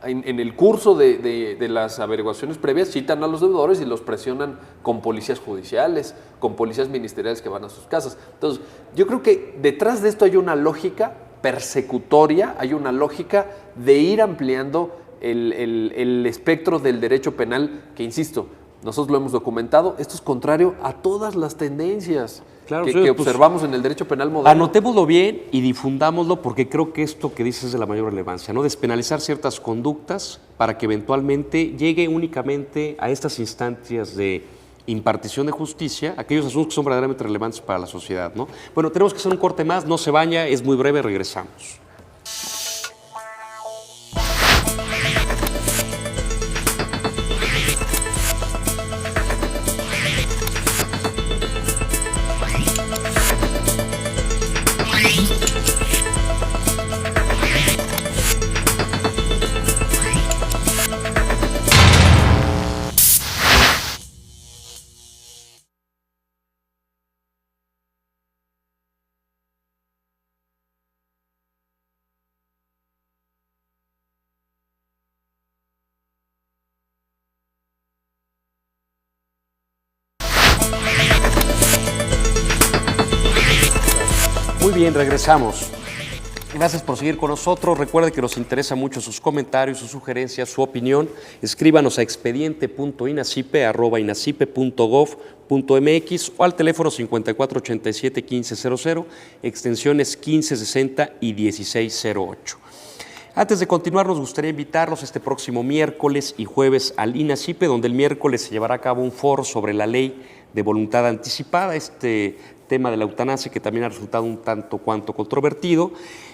en el curso de las averiguaciones previas, citan a los deudores y los presionan con policías judiciales, con policías ministeriales que van a sus casas. Entonces, yo creo que detrás de esto hay una lógica persecutoria, hay una lógica de ir ampliando el espectro del derecho penal que, insisto, nosotros lo hemos documentado, esto es contrario a todas las tendencias que observamos en el derecho penal moderno. Anotémoslo bien y difundámoslo porque creo que esto que dices es de la mayor relevancia, ¿no? Despenalizar ciertas conductas para que eventualmente llegue únicamente a estas instancias de impartición de justicia, aquellos asuntos que son verdaderamente relevantes para la sociedad, ¿no? Bueno, tenemos que hacer un corte más, no se vaya, es muy breve, regresamos. Muy bien, regresamos. Gracias por seguir con nosotros. Recuerde que nos interesa mucho sus comentarios, sus sugerencias, su opinión. Escríbanos a expediente.inacipe@inacipe.gov.mx o al teléfono 5487-1500, extensiones 1560 y 1608. Antes de continuar, nos gustaría invitarlos este próximo miércoles y jueves al INACIPE, donde el miércoles se llevará a cabo un foro sobre la ley de voluntad anticipada, este tema de la eutanasia que también ha resultado un tanto cuanto controvertido,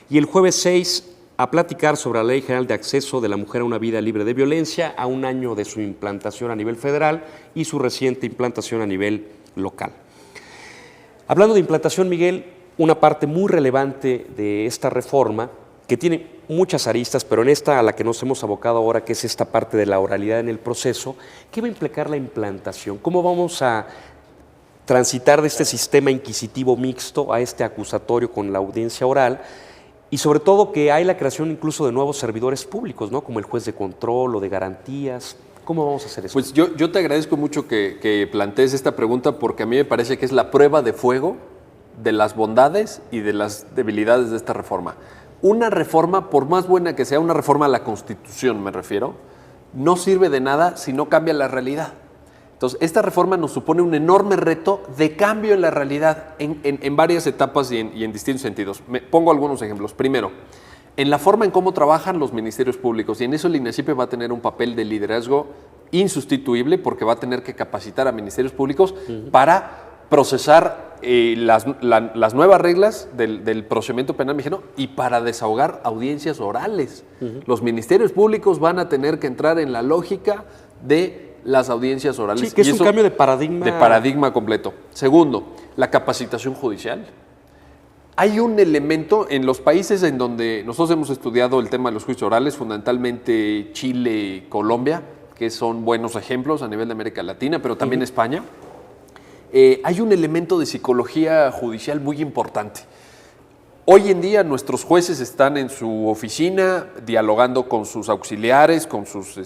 y el jueves 6 a platicar sobre la Ley General de Acceso de la Mujer a una Vida Libre de Violencia, a un año de su implantación a nivel federal y su reciente implantación a nivel local. Hablando de implantación, Miguel, una parte muy relevante de esta reforma, que tiene muchas aristas, pero en esta a la que nos hemos abocado ahora, que es esta parte de la oralidad en el proceso, ¿qué va a implicar la implantación? ¿Cómo vamos a transitar de este sistema inquisitivo mixto a este acusatorio con la audiencia oral? Y sobre todo que hay la creación incluso de nuevos servidores públicos, ¿no? Como el juez de control o de garantías. ¿Cómo vamos a hacer eso? Pues yo te agradezco mucho que plantees esta pregunta, porque a mí me parece que es la prueba de fuego de las bondades y de las debilidades de esta reforma. Una reforma, por más buena que sea, una reforma a la Constitución me refiero, no sirve de nada si no cambia la realidad. Entonces, esta reforma nos supone un enorme reto de cambio en la realidad en varias etapas y en distintos sentidos. Pongo algunos ejemplos. Primero, en la forma en cómo trabajan los ministerios públicos, y en eso el INACIPE va a tener un papel de liderazgo insustituible, porque va a tener que capacitar a ministerios públicos para procesar las nuevas reglas del procedimiento penal mexicano y para desahogar audiencias orales. Los ministerios públicos van a tener que entrar en la lógica de las audiencias orales. Sí, que es un cambio de paradigma. De paradigma completo. Segundo, la capacitación judicial. Hay un elemento en los países en donde nosotros hemos estudiado el tema de los juicios orales, fundamentalmente Chile y Colombia, que son buenos ejemplos a nivel de América Latina, pero también España. Hay un elemento de psicología judicial muy importante. Hoy en día nuestros jueces están en su oficina dialogando con sus auxiliares, con sus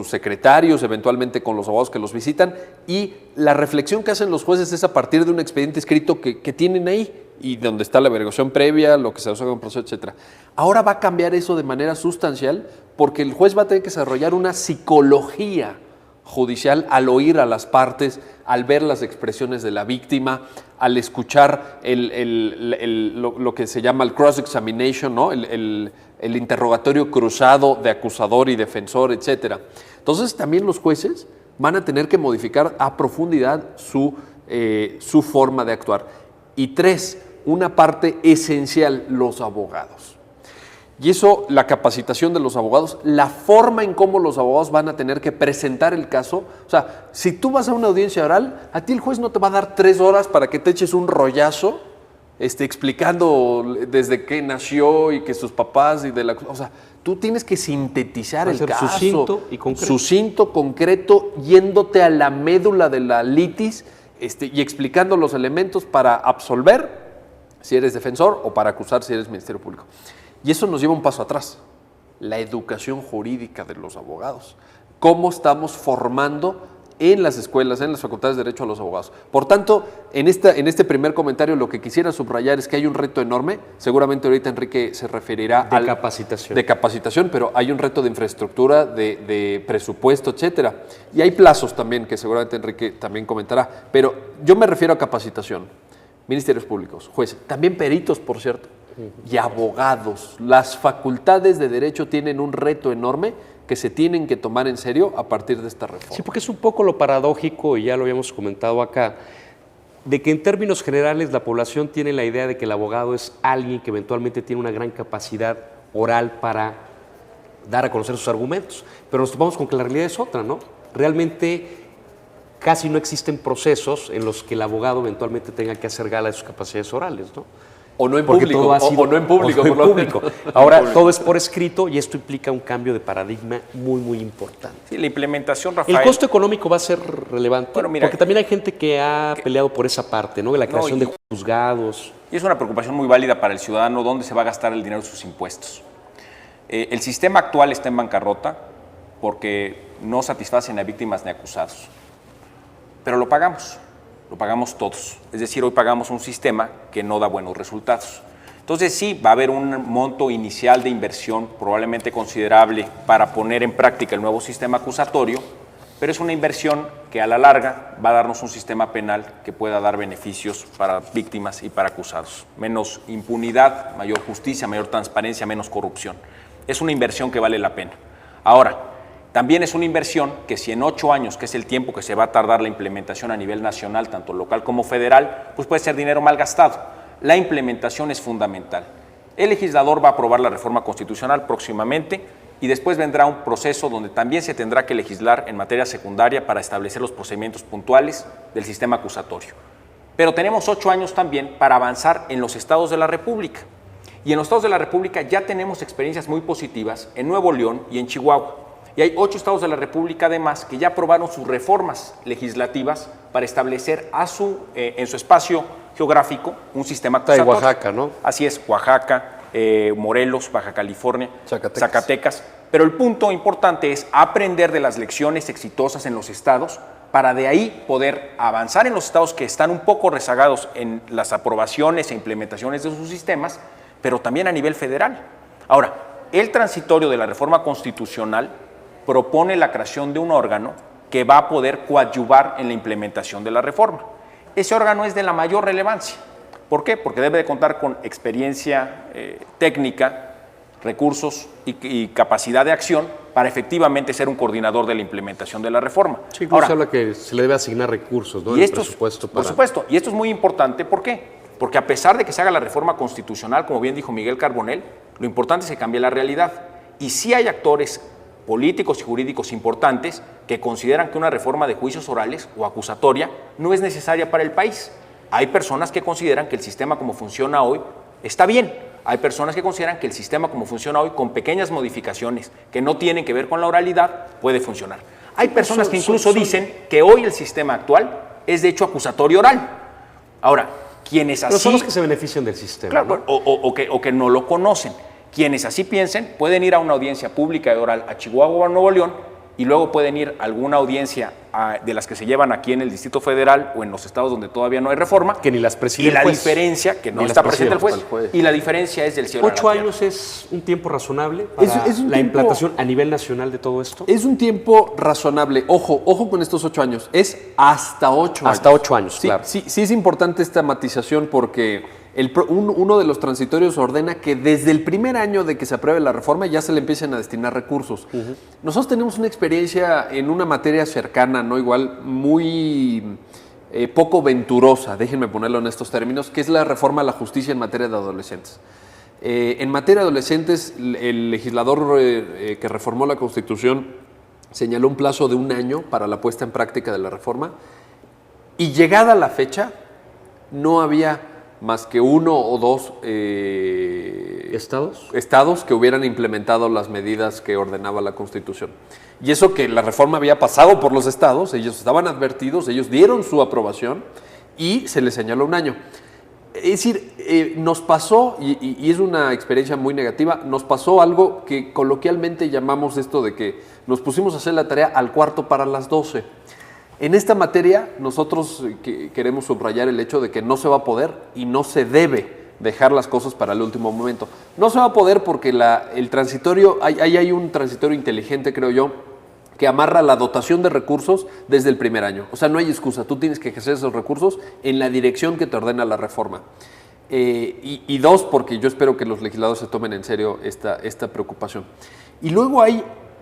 secretarios, eventualmente con los abogados que los visitan, y la reflexión que hacen los jueces es a partir de un expediente escrito que tienen ahí y donde está la averiguación previa, lo que se hace en un proceso, etc. Ahora va a cambiar eso de manera sustancial, porque el juez va a tener que desarrollar una psicología judicial al oír a las partes, al ver las expresiones de la víctima, al escuchar lo que se llama el cross-examination, ¿no? el interrogatorio cruzado de acusador y defensor, etc. Entonces también los jueces van a tener que modificar a profundidad su forma de actuar. Y tres, una parte esencial, los abogados. Y eso, la capacitación de los abogados, la forma en cómo los abogados van a tener que presentar el caso. O sea, si tú vas a una audiencia oral, a ti el juez no te va a dar 3 horas para que te eches un rollazo explicando desde qué nació y que sus papás y de la... O sea, tú tienes que sintetizar el caso. Sucinto y concreto. Sucinto, concreto, yéndote a la médula de la litis y explicando los elementos para absolver si eres defensor o para acusar si eres Ministerio Público. Y eso nos lleva un paso atrás, la educación jurídica de los abogados. ¿Cómo estamos formando en las escuelas, en las facultades de Derecho a los abogados? Por tanto, en este primer comentario lo que quisiera subrayar es que hay un reto enorme. Seguramente ahorita Enrique se referirá de capacitación. De capacitación, pero hay un reto de infraestructura, de presupuesto, etcétera. Y hay plazos también que seguramente Enrique también comentará. Pero yo me refiero a capacitación. Ministerios públicos, jueces, también peritos, por cierto, y abogados. Las facultades de Derecho tienen un reto enorme que se tienen que tomar en serio a partir de esta reforma. Sí, porque es un poco lo paradójico, y ya lo habíamos comentado acá, de que en términos generales la población tiene la idea de que el abogado es alguien que eventualmente tiene una gran capacidad oral para dar a conocer sus argumentos. Pero nos topamos con que la realidad es otra, ¿no? Realmente casi no existen procesos en los que el abogado eventualmente tenga que hacer gala de sus capacidades orales, ¿no? O no en Porque público, todo ha sido, o no en público. O no en público. Ahora todo es por escrito y esto implica un cambio de paradigma muy, muy importante. Sí, la implementación, Rafael. ¿El costo económico va a ser relevante? Bueno, mira, porque también hay gente que ha peleado por esa parte, ¿no? De la creación de juzgados. Y es una preocupación muy válida para el ciudadano dónde se va a gastar el dinero de sus impuestos. El sistema actual está en bancarrota porque no satisfacen a víctimas ni acusados. Pero lo pagamos. lo pagamos todos. Es decir, hoy pagamos un sistema que no da buenos resultados. Entonces sí, va a haber un monto inicial de inversión probablemente considerable para poner en práctica el nuevo sistema acusatorio, pero es una inversión que a la larga va a darnos un sistema penal que pueda dar beneficios para víctimas y para acusados. Menos impunidad, mayor justicia, mayor transparencia, menos corrupción. Es una inversión que vale la pena. Ahora, también es una inversión que si en 8 años, que es el tiempo que se va a tardar la implementación a nivel nacional, tanto local como federal, pues puede ser dinero mal gastado. La implementación es fundamental. El legislador va a aprobar la reforma constitucional próximamente y después vendrá un proceso donde también se tendrá que legislar en materia secundaria para establecer los procedimientos puntuales del sistema acusatorio. Pero tenemos 8 años también para avanzar en los estados de la República. Y en los estados de la República ya tenemos experiencias muy positivas en Nuevo León y en Chihuahua. Y hay 8 estados de la República además que ya aprobaron sus reformas legislativas para establecer en su espacio geográfico un sistema acusatorio. Está en Oaxaca, ¿no? Así es, Oaxaca, Morelos, Baja California, Zacatecas. Pero el punto importante es aprender de las lecciones exitosas en los estados para de ahí poder avanzar en los estados que están un poco rezagados en las aprobaciones e implementaciones de sus sistemas, pero también a nivel federal. Ahora, el transitorio de la reforma constitucional propone la creación de un órgano que va a poder coadyuvar en la implementación de la reforma. Ese órgano es de la mayor relevancia. ¿Por qué? Porque debe de contar con experiencia técnica, recursos y capacidad de acción para efectivamente ser un coordinador de la implementación de la reforma. Sí, incluso habla que se le debe asignar recursos, ¿no? Y presupuesto por supuesto, y esto es muy importante, ¿por qué? Porque a pesar de que se haga la reforma constitucional, como bien dijo Miguel Carbonell, lo importante es que cambie la realidad. Y sí hay actores políticos y jurídicos importantes que consideran que una reforma de juicios orales o acusatoria no es necesaria para el país. Hay personas que consideran que el sistema como funciona hoy está bien. Hay personas que consideran que el sistema como funciona hoy, con pequeñas modificaciones que no tienen que ver con la oralidad, puede funcionar. Hay personas que incluso dicen que hoy el sistema actual es de hecho acusatorio oral. Ahora, quienes así... Pero son los que se benefician del sistema. Claro, ¿no? o que no lo conocen. Quienes así piensen pueden ir a una audiencia pública y oral a Chihuahua o a Nuevo León y luego pueden ir a alguna audiencia de las que se llevan aquí en el Distrito Federal o en los estados donde todavía no hay reforma. Que ni las preside y la el juez. diferencia, que no Ni está las presente el preside juez, y la diferencia es del cielo a la 8 tierra. años es un tiempo razonable para Es un la tiempo- implantación a nivel nacional de todo esto. Es un tiempo razonable. Ojo con estos 8 años. Es hasta 8 años. Hasta 8 años, Sí, claro. sí es importante esta matización porque uno de los transitorios ordena que desde el primer año de que se apruebe la reforma ya se le empiecen a destinar recursos. Nosotros tenemos una experiencia en una materia cercana, no igual, muy poco venturosa, déjenme ponerlo en estos términos, que es la reforma a la justicia en materia de adolescentes. En materia de adolescentes, el legislador que reformó la Constitución señaló un plazo de 1 año para la puesta en práctica de la reforma y llegada la fecha no había más que 1 o 2 estados que hubieran implementado las medidas que ordenaba la Constitución. Y eso que la reforma había pasado por los estados, ellos estaban advertidos, ellos dieron su aprobación y se les señaló 1 año. Es decir, nos pasó, y es una experiencia muy negativa, nos pasó algo que coloquialmente llamamos esto de que nos pusimos a hacer la tarea al cuarto para las 12. En esta materia nosotros queremos subrayar el hecho de que no se va a poder y no se debe dejar las cosas para el último momento. No se va a poder porque el transitorio, hay un transitorio inteligente, creo yo, que amarra la dotación de recursos desde el primer año. O sea, no hay excusa, tú tienes que ejercer esos recursos en la dirección que te ordena la reforma. Y 2, porque yo espero que los legisladores se tomen en serio esta preocupación. Y luego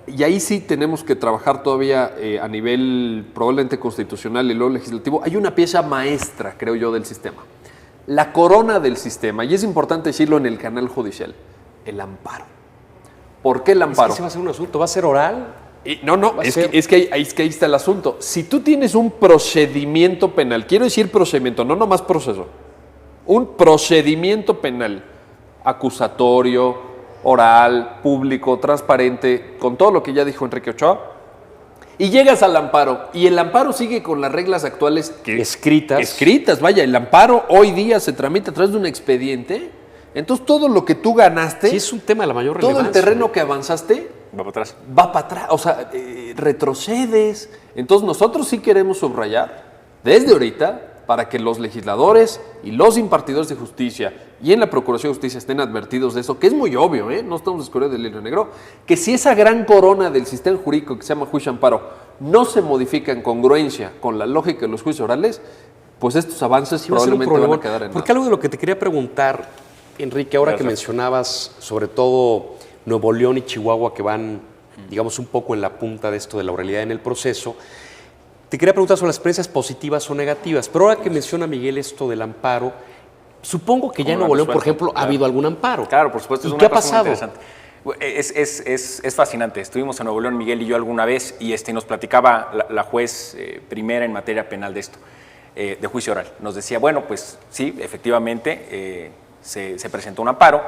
y ahí sí tenemos que trabajar todavía a nivel probablemente constitucional y luego legislativo, hay una pieza maestra, creo yo, del sistema. La corona del sistema, y es importante decirlo en el canal judicial, el amparo. ¿Por qué el amparo? Es que ese va a ser un asunto, va a ser oral. Es que ahí está el asunto. Si tú tienes un procedimiento penal, quiero decir procedimiento, no nomás proceso, un procedimiento penal acusatorio, oral, público, transparente, con todo lo que ya dijo Enrique Ochoa, y llegas al amparo, y el amparo sigue con las reglas actuales escritas, vaya, el amparo hoy día se tramita a través de un expediente, entonces todo lo que tú ganaste, Sí, es un tema de la mayor relevancia. todo el terreno que avanzaste, Va para atrás. o sea, retrocedes. Entonces nosotros sí queremos subrayar, desde ahorita, para que los legisladores y los impartidores de justicia y en la Procuración de Justicia estén advertidos de eso, que es muy obvio, no estamos descubriendo el hilo negro, que si esa gran corona del sistema jurídico que se llama juicio amparo no se modifica en congruencia con la lógica de los juicios orales, pues estos avances probablemente van a quedar en Porque algo de lo que te quería preguntar, Enrique, ahora que mencionabas sobre todo Nuevo León y Chihuahua, que van, digamos, un poco en la punta de esto de la oralidad en el proceso, te quería preguntar sobre las experiencias positivas o negativas, pero ahora que menciona Miguel esto del amparo, supongo que ya en Nuevo León, por ejemplo, ha habido algún amparo. Claro, por supuesto. ¿Y qué ha pasado? Muy interesante. Es fascinante. Estuvimos en Nuevo León, Miguel y yo, alguna vez, y nos platicaba la juez primera en materia penal de esto, de juicio oral. Nos decía, bueno, pues sí, efectivamente, se presentó un amparo,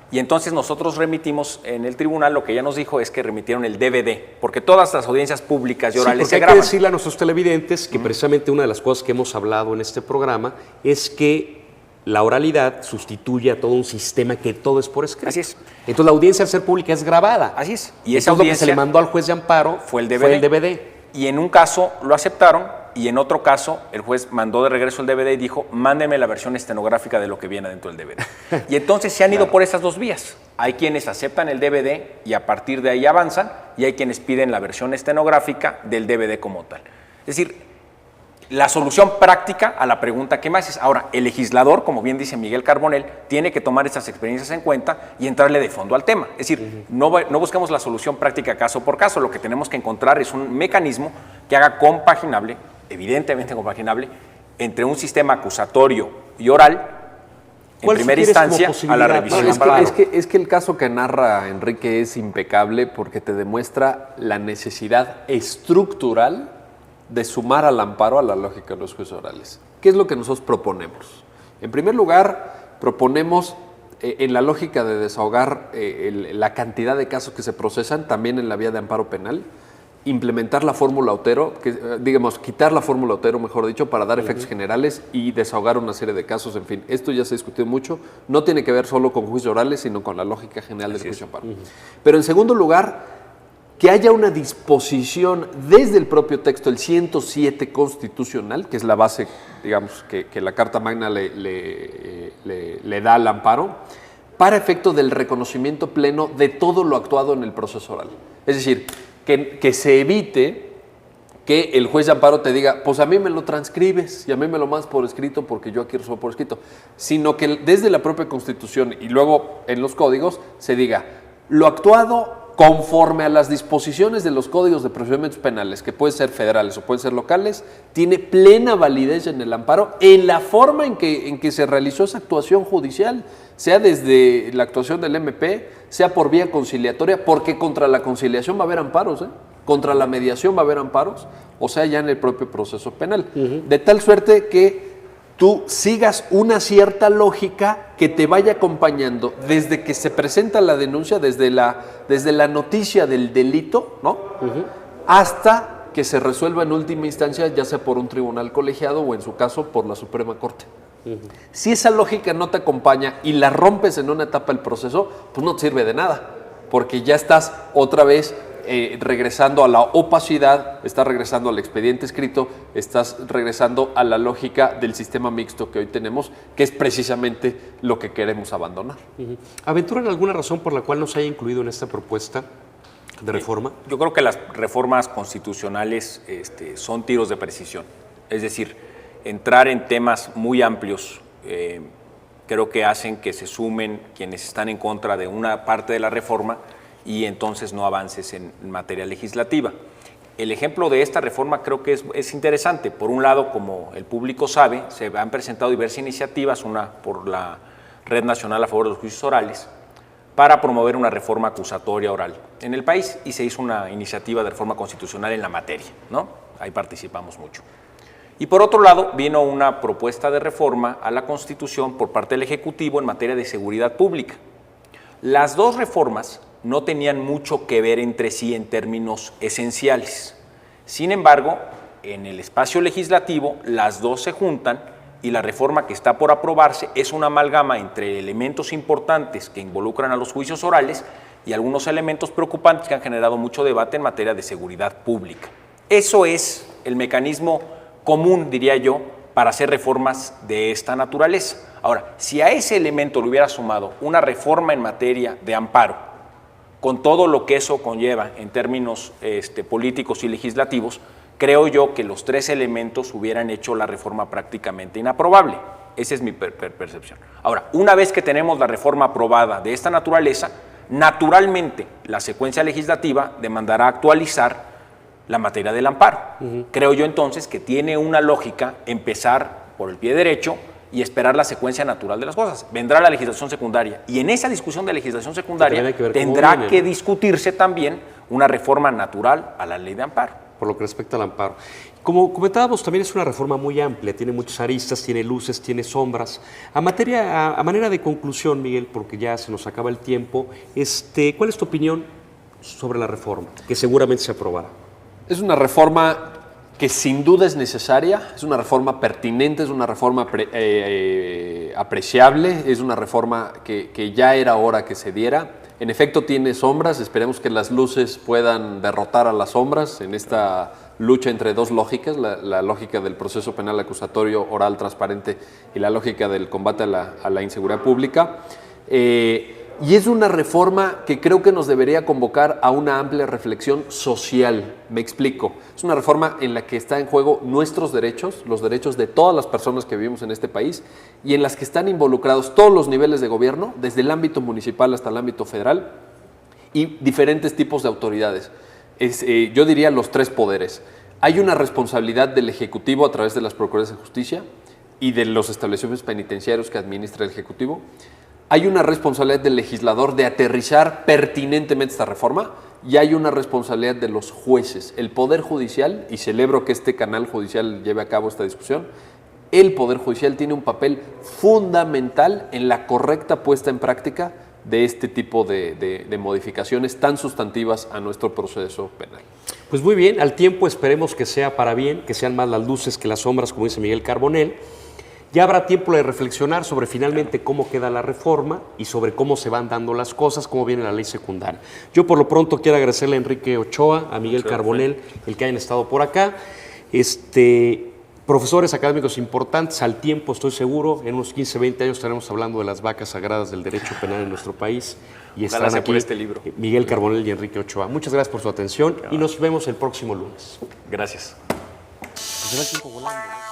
y entonces nosotros remitimos en el tribunal, lo que ella nos dijo es que remitieron el DVD, porque todas las audiencias públicas y orales se graban. Hay que decirle a nuestros televidentes que precisamente una de las cosas que hemos hablado en este programa es que la oralidad sustituye a todo un sistema que todo es por escrito. Así es. Entonces la audiencia al ser pública es grabada. Así es. Y esa audiencia, lo que se le mandó al juez de amparo fue el DVD. Y en un caso lo aceptaron, y en otro caso el juez mandó de regreso el DVD y dijo, mándenme la versión estenográfica de lo que viene dentro del DVD. Y entonces se han ido por esas dos vías. Hay quienes aceptan el DVD y a partir de ahí avanzan, y hay quienes piden la versión estenográfica del DVD como tal. Es decir, la solución práctica a la pregunta que me haces. Ahora, el legislador, como bien dice Miguel Carbonell, tiene que tomar esas experiencias en cuenta y entrarle de fondo al tema. Es decir, no buscamos la solución práctica caso por caso, lo que tenemos que encontrar es un mecanismo que haga compaginable, evidentemente compaginable, entre un sistema acusatorio y oral, en primera instancia, a la revisión. Es que el caso que narra Enrique es impecable porque te demuestra la necesidad estructural de sumar al amparo a la lógica de los juicios orales. ¿Qué es lo que nosotros proponemos? En primer lugar, proponemos en la lógica de desahogar la cantidad de casos que se procesan, también en la vía de amparo penal, implementar la fórmula Otero, quitar la fórmula Otero, mejor dicho, para dar efectos generales y desahogar una serie de casos. En fin, esto ya se discutió mucho, no tiene que ver solo con juicios orales, sino con la lógica general del juicio amparo. Pero en segundo lugar, que haya una disposición desde el propio texto, el 107 constitucional, que es la base, digamos, que la Carta Magna le da al amparo, para efecto del reconocimiento pleno de todo lo actuado en el proceso oral. Es decir, que se evite que el juez de amparo te diga, pues a mí me lo transcribes y a mí me lo mandas por escrito porque yo aquí resuelvo por escrito, sino que desde la propia Constitución y luego en los códigos se diga, lo actuado conforme a las disposiciones de los códigos de procedimientos penales, que pueden ser federales o pueden ser locales, tiene plena validez en el amparo en la forma en que se realizó esa actuación judicial, sea desde la actuación del MP, sea por vía conciliatoria, porque contra la conciliación va a haber amparos, contra la mediación va a haber amparos, o sea, ya en el propio proceso penal. De tal suerte que tú sigas una cierta lógica que te vaya acompañando desde que se presenta la denuncia, desde la noticia del delito, ¿no? Hasta que se resuelva en última instancia, ya sea por un tribunal colegiado o en su caso por la Suprema Corte. Si esa lógica no te acompaña y la rompes en una etapa del proceso, pues no te sirve de nada, porque ya estás otra vez regresando a la opacidad, estás regresando al expediente escrito, estás regresando a la lógica del sistema mixto que hoy tenemos, que es precisamente lo que queremos abandonar. ¿Aventuran alguna razón por la cual no se haya incluido en esta propuesta de reforma? Yo creo que las reformas constitucionales son tiros de precisión. Es decir, entrar en temas muy amplios creo que hacen que se sumen quienes están en contra de una parte de la reforma y entonces no avances en materia legislativa. El ejemplo de esta reforma creo que es interesante. Por un lado, como el público sabe, se han presentado diversas iniciativas, una por la Red Nacional a favor de los juicios orales, para promover una reforma acusatoria oral en el país, y se hizo una iniciativa de reforma constitucional en la materia, ¿no? Ahí participamos mucho. Y por otro lado, vino una propuesta de reforma a la Constitución por parte del Ejecutivo en materia de seguridad pública. Las dos reformas no tenían mucho que ver entre sí en términos esenciales. Sin embargo, en el espacio legislativo, las dos se juntan y la reforma que está por aprobarse es una amalgama entre elementos importantes que involucran a los juicios orales y algunos elementos preocupantes que han generado mucho debate en materia de seguridad pública. Eso es el mecanismo común, diría yo, para hacer reformas de esta naturaleza. Ahora, si a ese elemento le hubiera sumado una reforma en materia de amparo, con todo lo que eso conlleva en términos políticos y legislativos, creo yo que los tres elementos hubieran hecho la reforma prácticamente inaprobable. Esa es mi percepción. Ahora, una vez que tenemos la reforma aprobada de esta naturaleza, naturalmente la secuencia legislativa demandará actualizar la materia del amparo. Creo yo entonces que tiene una lógica empezar por el pie derecho y esperar la secuencia natural de las cosas. Vendrá la legislación secundaria y en esa discusión de legislación secundaria tendrá que discutirse también una reforma natural a la ley de amparo. Por lo que respecta al amparo. Como comentábamos, también es una reforma muy amplia, tiene muchas aristas, tiene luces, tiene sombras. A manera de conclusión, Miguel, porque ya se nos acaba el tiempo, ¿cuál es tu opinión sobre la reforma, que seguramente se aprobará? Es una reforma que sin duda es necesaria, es una reforma pertinente, es una reforma apreciable, es una reforma que ya era hora que se diera. En efecto tiene sombras, esperemos que las luces puedan derrotar a las sombras en esta lucha entre dos lógicas, la lógica del proceso penal acusatorio oral transparente y la lógica del combate a la inseguridad pública. Y es una reforma que creo que nos debería convocar a una amplia reflexión social. Me explico. Es una reforma en la que está en juego nuestros derechos, los derechos de todas las personas que vivimos en este país y en las que están involucrados todos los niveles de gobierno, desde el ámbito municipal hasta el ámbito federal y diferentes tipos de autoridades. Yo diría los tres poderes. Hay una responsabilidad del Ejecutivo a través de las Procuradurías de Justicia y de los establecimientos penitenciarios que administra el Ejecutivo. Hay una responsabilidad del legislador de aterrizar pertinentemente esta reforma y hay una responsabilidad de los jueces, el Poder Judicial, y celebro que este canal judicial lleve a cabo esta discusión. El Poder Judicial tiene un papel fundamental en la correcta puesta en práctica de este tipo de modificaciones tan sustantivas a nuestro proceso penal. Pues muy bien, al tiempo esperemos que sea para bien, que sean más las luces que las sombras, como dice Miguel Carbonell. Ya habrá tiempo de reflexionar sobre finalmente cómo queda la reforma y sobre cómo se van dando las cosas, cómo viene la ley secundaria. Yo por lo pronto quiero agradecerle a Enrique Ochoa, a Miguel Carbonell, el que hayan estado por acá. Profesores académicos importantes, al tiempo estoy seguro, en unos 15, 20 años estaremos hablando de las vacas sagradas del derecho penal en nuestro país. Y estarán aquí libro. Miguel Carbonell y Enrique Ochoa. Muchas gracias por su atención y nos vemos el próximo lunes. Gracias. Pues era el tiempo volando, ¿no?